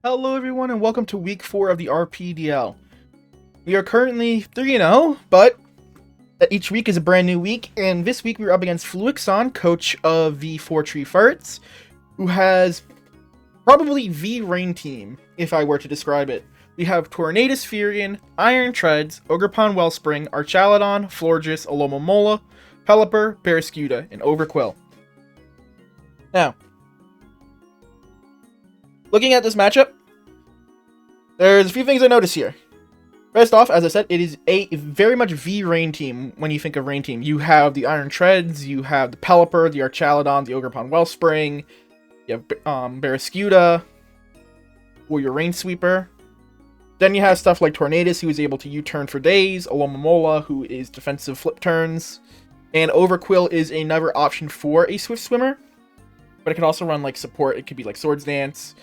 Hello everyone and welcome to week 4 of the RPDL. We are currently 3-0, but each week is a brand new week, and this week we are up against Fluixon, coach of the Fortree Furrets, who has probably the rain team, if I were to describe it. We have Tornadus Furion, Iron Treads, Ogrepon Wellspring, Archaludon, Florges, Alomomola, Pelipper, Barraskewda, and Overquill. Now, looking at this matchup, there's a few things I notice here. First off, as I said, it is a very much the rain team when you think of rain team. You have the Iron Treads, you have the Pelipper, the Archaludon, the Ogrepon Wellspring, you have Barraskewda, or your Rain Sweeper. Then you have stuff like Tornadus, who is able to U-turn for days, Alomomola, who is defensive flip turns, and Overquill is another option for a Swift Swimmer, but it can also run like support. It could be like Swords Dance.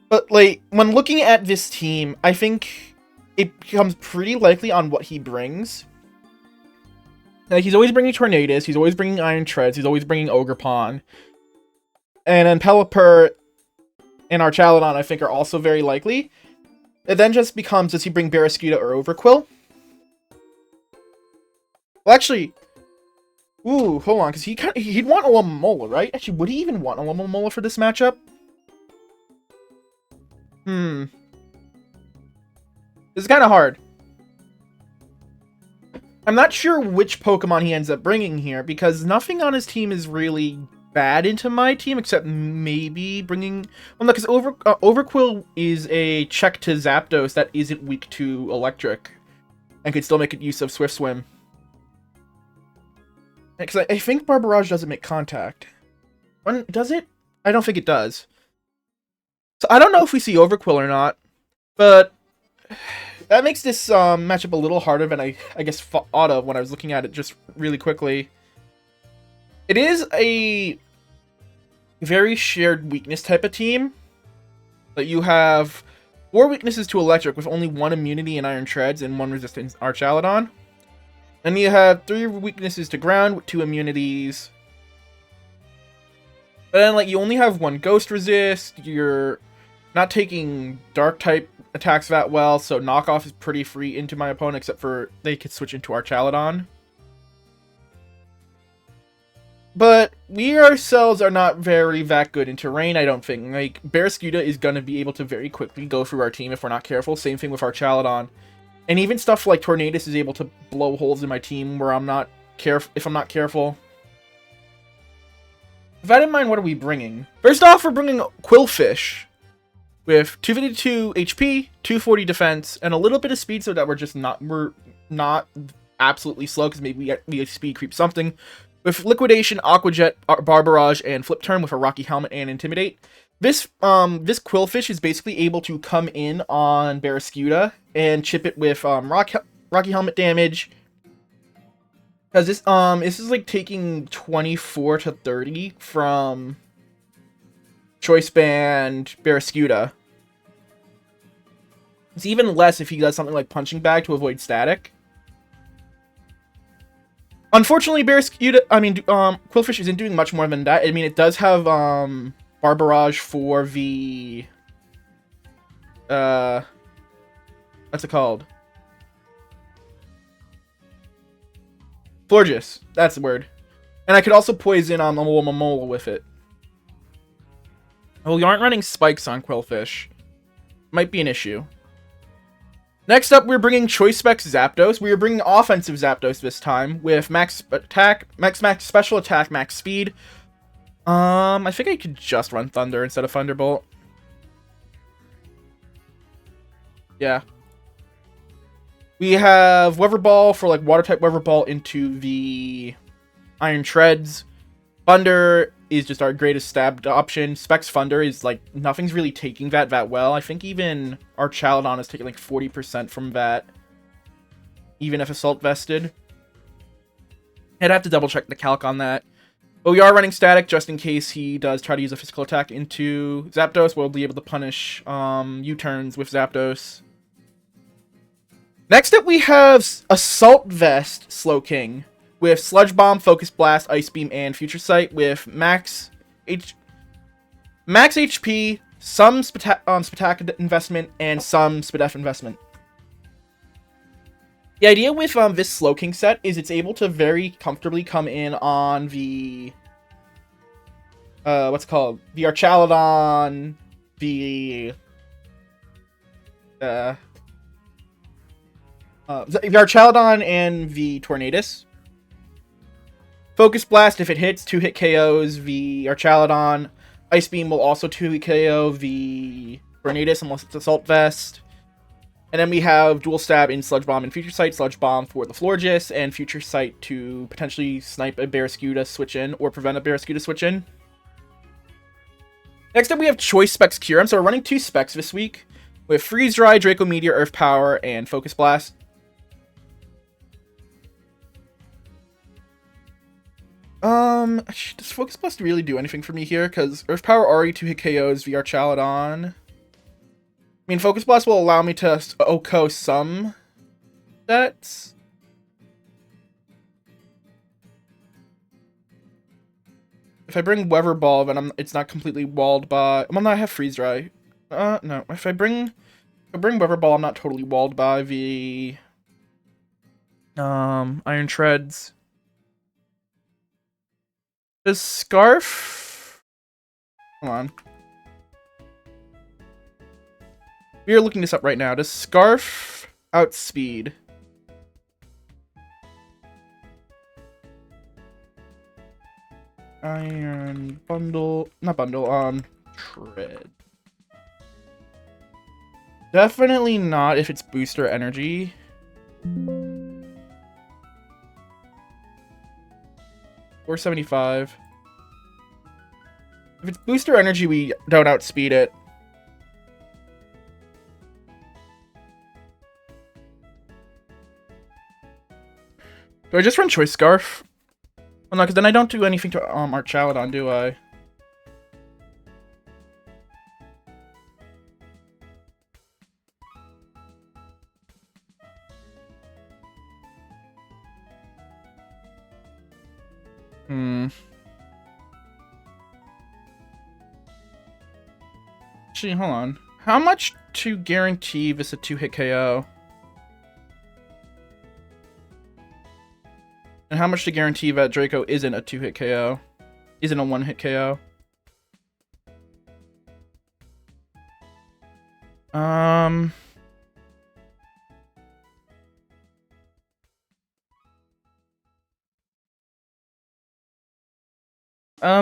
But like, when looking at this team, I think it becomes pretty likely on what he brings. Like, he's always bringing Tornadus, he's always bringing Iron Treads, he's always bringing Ogrepon. And then Pelipper and Archaludon, I think, are also very likely. It then just becomes, does he bring Barraskewda or Overquill? Well, actually, ooh, hold on, because he'd want Alomomola, right? Actually, would he even want Alomomola for this matchup? This is kind of hard. I'm not sure which Pokemon he ends up bringing here, because nothing on his team is really bad into my team, except maybe bringing... Well, no, because Overquill is a check to Zapdos that isn't weak to Electric, and could still make use of Swift Swim. Because I think Barbarage doesn't make contact. Does it? I don't think it does. So I don't know if we see Overquill or not, but that makes this matchup a little harder than I guess thought of when I was looking at it just really quickly. It is a very shared weakness type of team. But you have 4 weaknesses to Electric with only 1 immunity in Iron Treads and 1 resistance Archaludon. And you have 3 weaknesses to Ground with 2 immunities. But then, like, you only have 1 Ghost Resist, you're not taking Dark type attacks that well, so knockoff is pretty free into my opponent, except for they could switch into Archaludon. But we ourselves are not that good into rain, I don't think. Like, Barraskewda is going to be able to very quickly go through our team if we're not careful. Same thing with Archaludon. And even stuff like Tornadus is able to blow holes in my team where if I'm not careful. With that in mind, what are we bringing? First off, we're bringing Qwilfish with 252 HP, 240 defense, and a little bit of speed, so that we're not absolutely slow, because maybe we speed creep something. With Liquidation, Aqua Jet, Barbarage, and Flip Turn with a Rocky Helmet and Intimidate. This Qwilfish is basically able to come in on Barraskewda and chip it with Rocky Helmet damage. Because this is like taking 24 to 30 from Choice Band Barraskewda. It's even less if he does something like Punching Bag to avoid static. Unfortunately, Qwilfish isn't doing much more than that. I mean, it does have Barbarage for the what's it called? Florges, that's the word. And I could also poison Alomomola with it. Well, we aren't running spikes on Qwilfish. Might be an issue. Next up, we're bringing Choice Specs Zapdos. We are bringing offensive Zapdos this time with max attack, max special attack, max speed. I think I could just run Thunder instead of Thunderbolt. Yeah. We have Weather Ball for like Water type Weather Ball into the Iron Treads. Thunder is just our greatest stabbed option. Specs Thunder is like, nothing's really taking that well. I think even Archaludon is taking like 40% from that, even if Assault vested. I'd have to double check the calc on that. But we are running Static just in case he does try to use a physical attack into Zapdos. We'll be able to punish U-turns with Zapdos. Next up, we have Assault Vest Slowking with Sludge Bomb, Focus Blast, Ice Beam, and Future Sight with max HP, some Spatak investment, and some Spadef investment. The idea with this Slowking set is it's able to very comfortably come in on the what's it called? The Archaludon, the Archaludon and the Tornadus. Focus Blast, if it hits, 2-hit KOs the Archaludon. Ice Beam will also 2-hit KO the Tornadus unless it's Assault Vest. And then we have Dual Stab in Sludge Bomb and Future Sight. Sludge Bomb for the Florges, and Future Sight to potentially snipe a Barraskewda switch in, or prevent a Barraskewda switch in. Next up, we have Choice Specs Kyurem. So we're running 2 specs this week, with Freeze Dry, Draco Meteor, Earth Power, and Focus Blast. Does Focus Blast really do anything for me here? Because Earth Power already 2-hit KOs the Archaludon. I mean, Focus Blast will allow me to OHKO some sets. If I bring Weather Ball, then it's not completely walled by... Well, no, I have Freeze Dry. No. If I bring Weather Ball, I'm not totally walled by the... Iron Treads. Does Scarf... Hold on. We are looking this up right now. Does Scarf outspeed? Iron Bundle... Not Bundle, Tread. Definitely not if it's Booster Energy. 475. If it's Booster Energy, we don't outspeed it. Do I just run Choice Scarf? Well, no, because then I don't do anything to Archaludon, do I? Actually, hold on. How much to guarantee this a 2-hit KO? And how much to guarantee that Draco isn't a 2-hit KO? Isn't a 1-hit KO?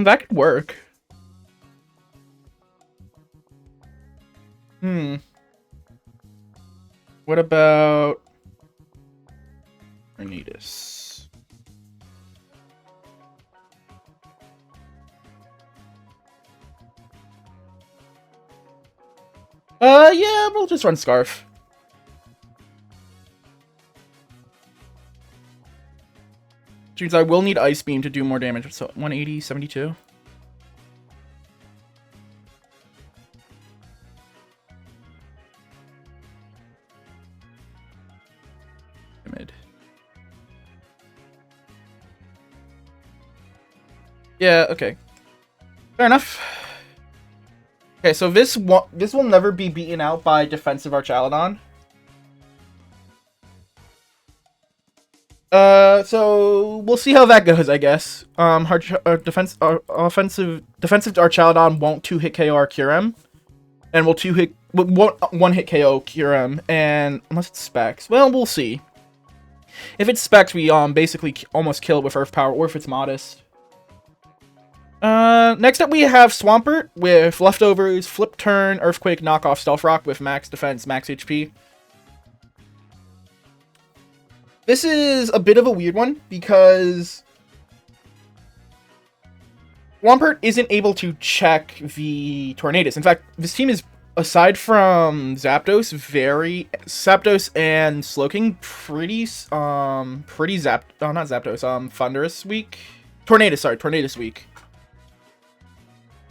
That could work. What about... Tornadus? Yeah, we'll just run Scarf. Which means I will need Ice Beam to do more damage. So 180, 72. Timid. Yeah, okay. Fair enough. Okay, so this will never be beaten out by defensive Archaludon. So we'll see how that goes, I guess. Offensive Archaludon won't 2-hit KO our Kyurem, and will 1-hit KO Kyurem, and unless it's Specs, well, we'll see. If it's Specs, we basically almost kill it with Earth Power, or if it's Modest. Next up we have Swampert with Leftovers, Flip Turn, Earthquake, Knockoff, Stealth Rock with max defense, max HP. This is a bit of a weird one because Swampert isn't able to check the Tornadus. In fact, this team is, aside from Zapdos and Slowking, pretty Thunderous weak. Tornadus weak.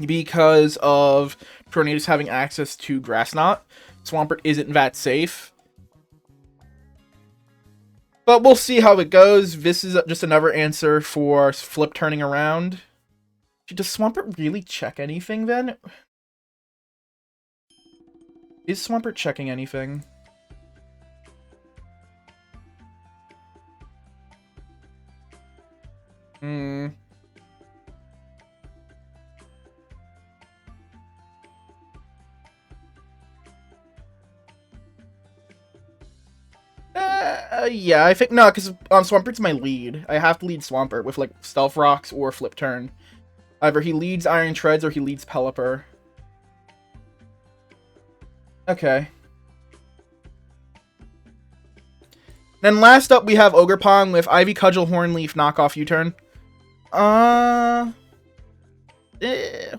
Because of Tornadus having access to Grass Knot, Swampert isn't that safe. But we'll see how it goes. This is just another answer for Flip turning around. Does Swampert really check anything then? Is Swampert checking anything? Hmm. Yeah, I think no, because Swampert's my lead. I have to lead Swampert with like Stealth Rocks or Flip Turn. Either he leads Iron Treads or he leads Pelipper. Okay. Then last up we have Ogerpon with Ivy Cudgel, Hornleaf, Knockoff, U-Turn.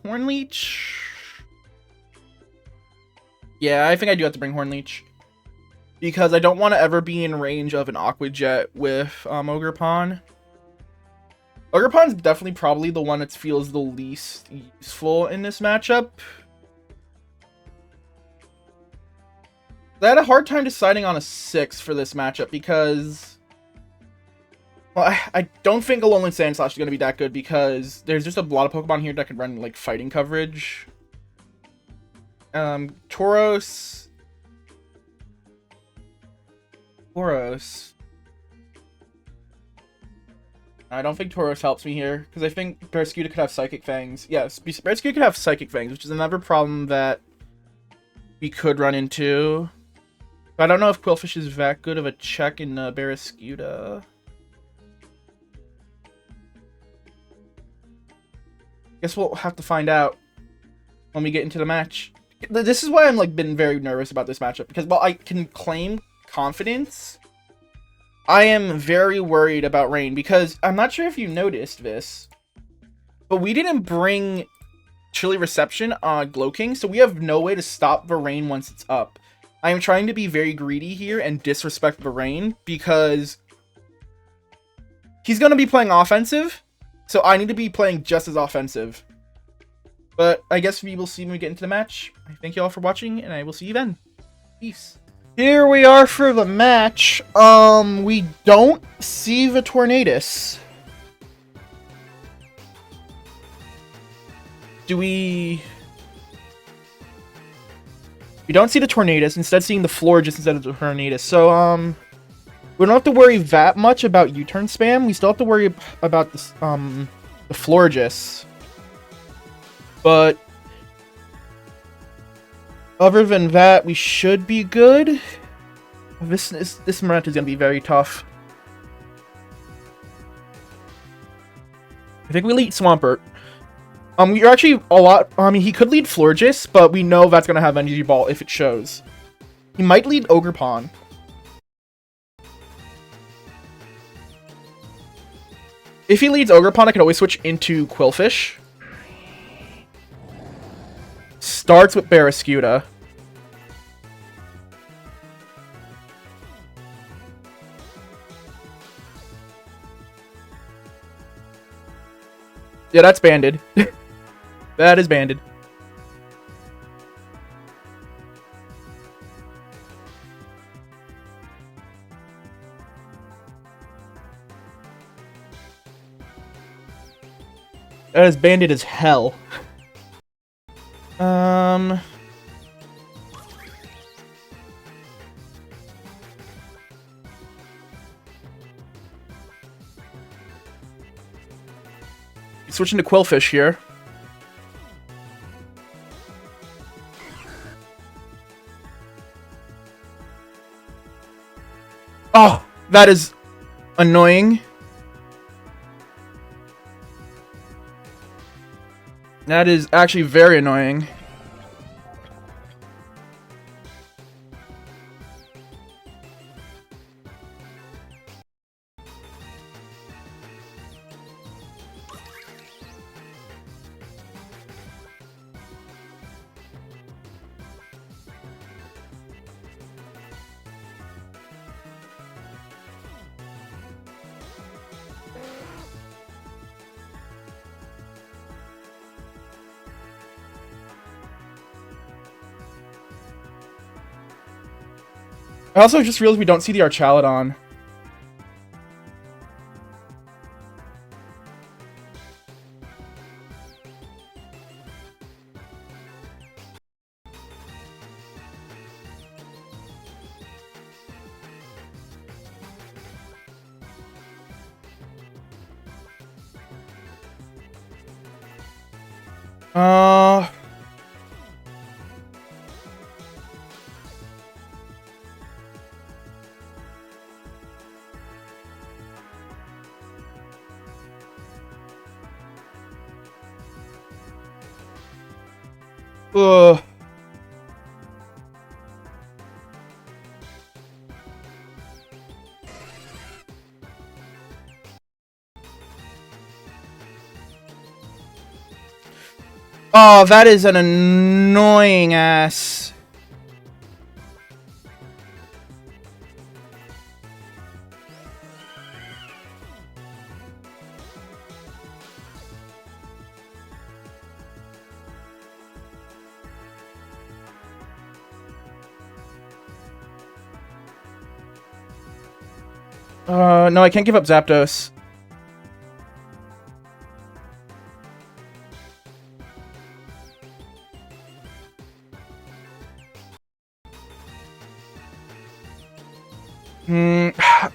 Hornleech. Yeah, I think I do have to bring Hornleech. Because I don't want to ever be in range of an Aqua Jet with Ogerpon. Ogerpon's definitely probably the one that feels the least useful in this matchup. I had a hard time deciding on a 6 for this matchup because... Well, I don't think Alolan Sandslash is going to be that good because there's just a lot of Pokemon here that can run, like, fighting coverage. Tauros... I don't think Tauros helps me here, because I think Barraskewda could have Psychic Fangs. Yes, Barraskewda could have Psychic Fangs, which is another problem that we could run into. But I don't know if Qwilfish is that good of a check in Barraskewda. Guess we'll have to find out when we get into the match. This is why I'm like been very nervous about this matchup, because while I can claim confidence, I am very worried about Rain, because I'm not sure if you noticed this, but we didn't bring Chilly Reception on Glowking, so we have no way to stop Rain once it's up. I am trying to be very greedy here and disrespect Rain, because he's going to be playing offensive, so I need to be playing just as offensive. But I guess we will see when we get into the match. I thank you all for watching, and I will see you then. Peace. Here we are for the match. We don't see the Tornadus. We don't see the Tornadus, instead seeing the Florges instead of the Tornadus. So, we don't have to worry that much about U-turn spam. We still have to worry about this, the Florges. But other than that, we should be good. This Marant is gonna be very tough. I think we lead Swampert. You're actually a lot. I mean, he could lead Florges, but we know that's gonna have Energy Ball if it shows. He might lead Ogerpon. If he leads Ogerpon, I can always switch into Qwilfish. Starts with Barraskewda. Yeah, that's banded. That is banded. That is banded as hell. Switching to Qwilfish here. Oh, that is annoying. That is actually very annoying. I also just realized we don't see the Archaludon. Uh... Ugh. Oh, that is an annoying ass. No, I can't give up Zapdos.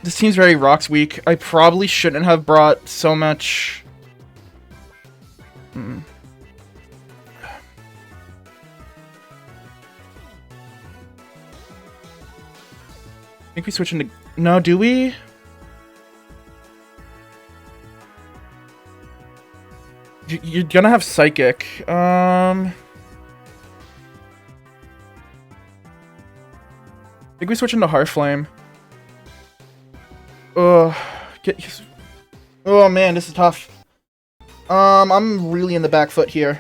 This team's very rocks weak. I probably shouldn't have brought so much... I think we switch into... No, do we? You're gonna have Psychic. I think we switch into Heartflame. Ugh. Oh man, this is tough. I'm really in the back foot here.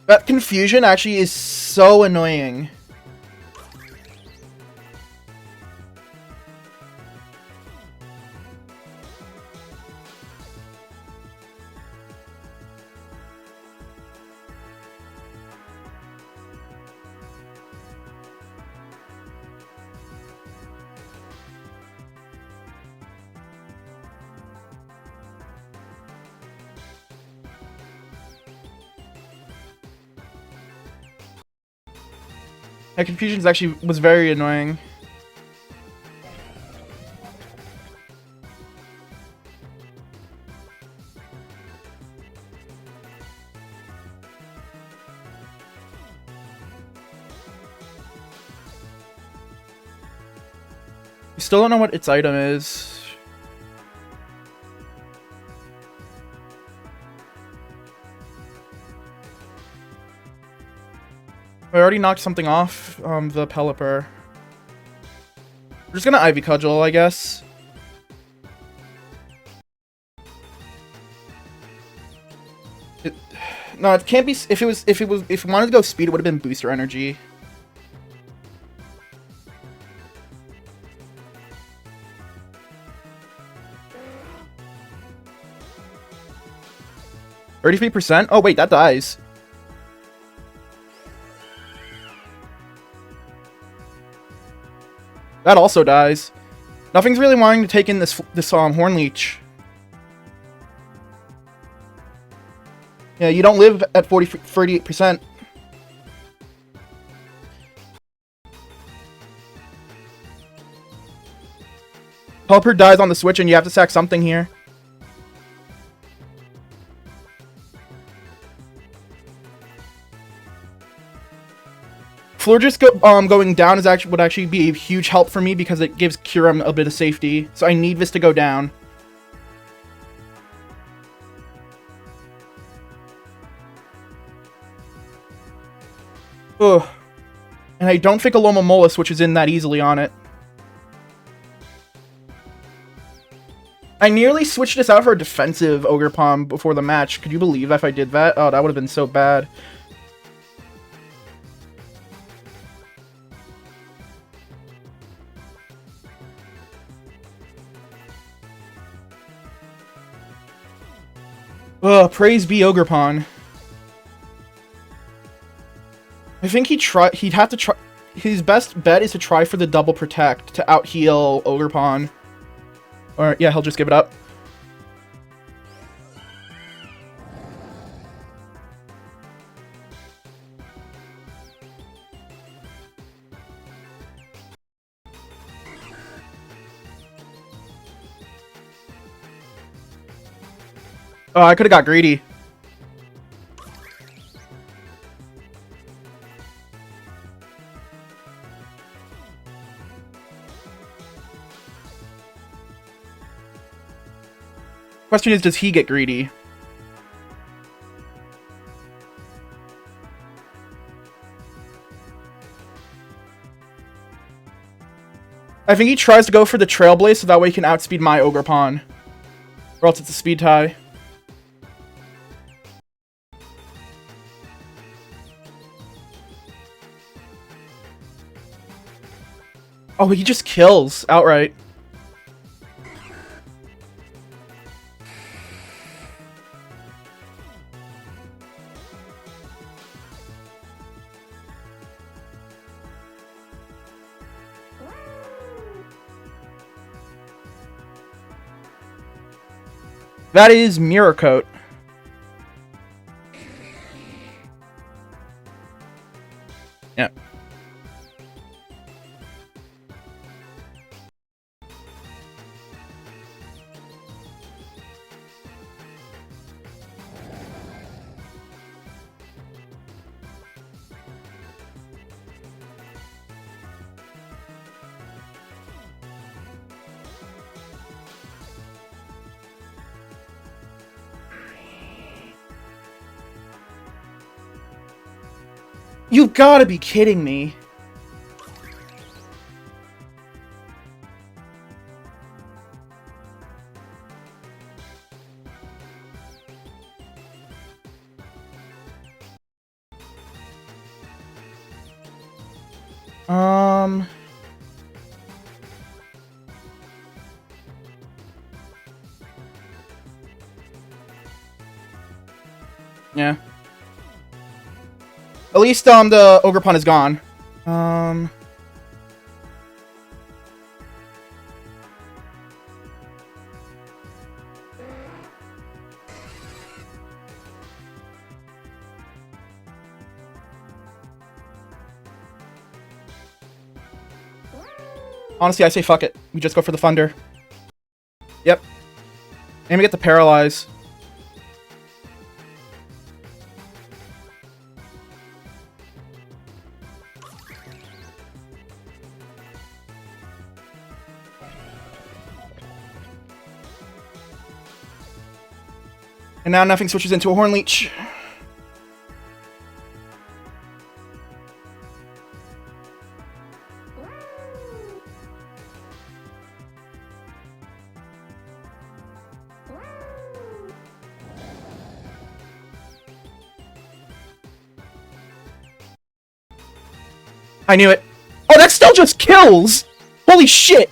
That confusion actually is so annoying. That confusion actually was very annoying. We still don't know what its item is. I already knocked something off the Pelipper. We're just gonna Ivy Cudgel, I guess. No, it can't be. If it wanted to go speed, it would have been booster energy. %? Oh wait, that dies. That also dies. Nothing's really wanting to take in this Horn Leech. Yeah, you don't live at 38%. Pelipper dies on the switch and you have to sack something here. Florges going down would actually be a huge help for me because it gives Kyurem a bit of safety. So I need this to go down. Ugh. And I don't think Alomomola switches in that easily on it. I nearly switched this out for a defensive Ogerpon before the match. Could you believe if I did that? Oh, that would have been so bad. Ugh, praise be Ogerpon. I think he'd have to try. His best bet is to try for the double protect to out-heal Ogerpon. Or, yeah, he'll just give it up. Oh, I could have got greedy. Question is, does he get greedy? I think he tries to go for the Trailblaze so that way he can outspeed my Ogre Pawn. Or else it's a speed tie. Oh, he just kills outright. That is Mirror Coat. Yeah. You've gotta be kidding me. Yeah. At least, the Ogre Pawn is gone. Honestly, I say fuck it. We just go for the Thunder. Yep. And we get the Paralyze. And now nothing switches into a Horn Leech. I knew it. Oh, that still just kills! Holy shit!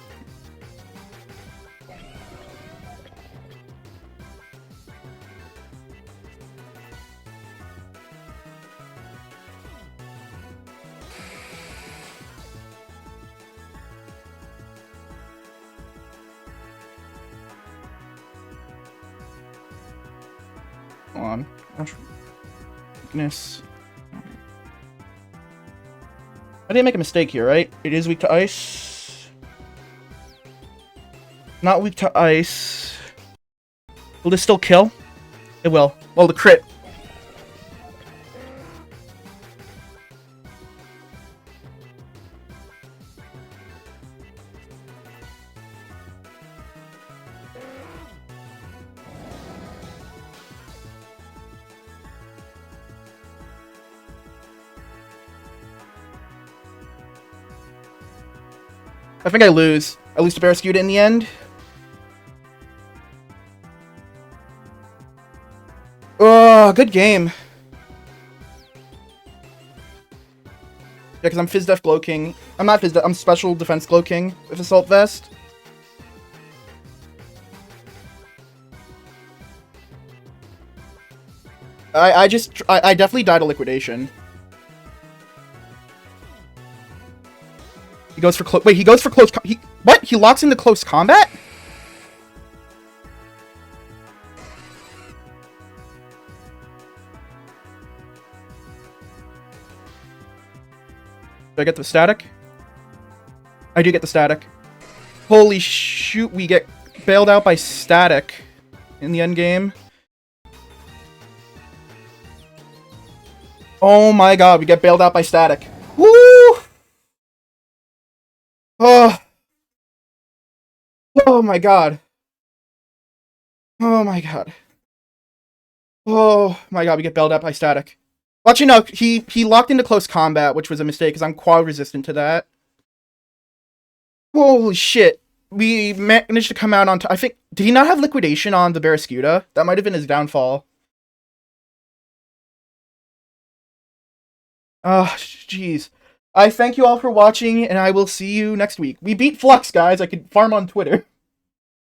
Hold on. Weakness. I didn't make a mistake here, right? It is weak to ice. Not weak to ice. Will this still kill? It will. Well, the crit. I think I lose. At least I rescued it in the end. Oh, good game. Yeah, because I'm Phys Def Glow King. I'm not Phys Def, I'm Special Defense Glow King with Assault Vest. I definitely died of Liquidation. He goes for close. Wait, he goes for close. What? He locks into close combat? Do I get the static? I do get the static. Holy shoot, we get bailed out by static in the end game. Oh my god, we get bailed out by static. Woo! Oh, oh my god. Oh my god. Oh my god, we get bailed out by static. Well, actually, no, he locked into close combat, which was a mistake, because I'm quad resistant to that. Holy shit. We managed to come out on I think, did he not have liquidation on the Barraskewda? That might have been his downfall. Oh, jeez. I thank you all for watching, and I will see you next week. We beat Flux, guys. I could farm on Twitter.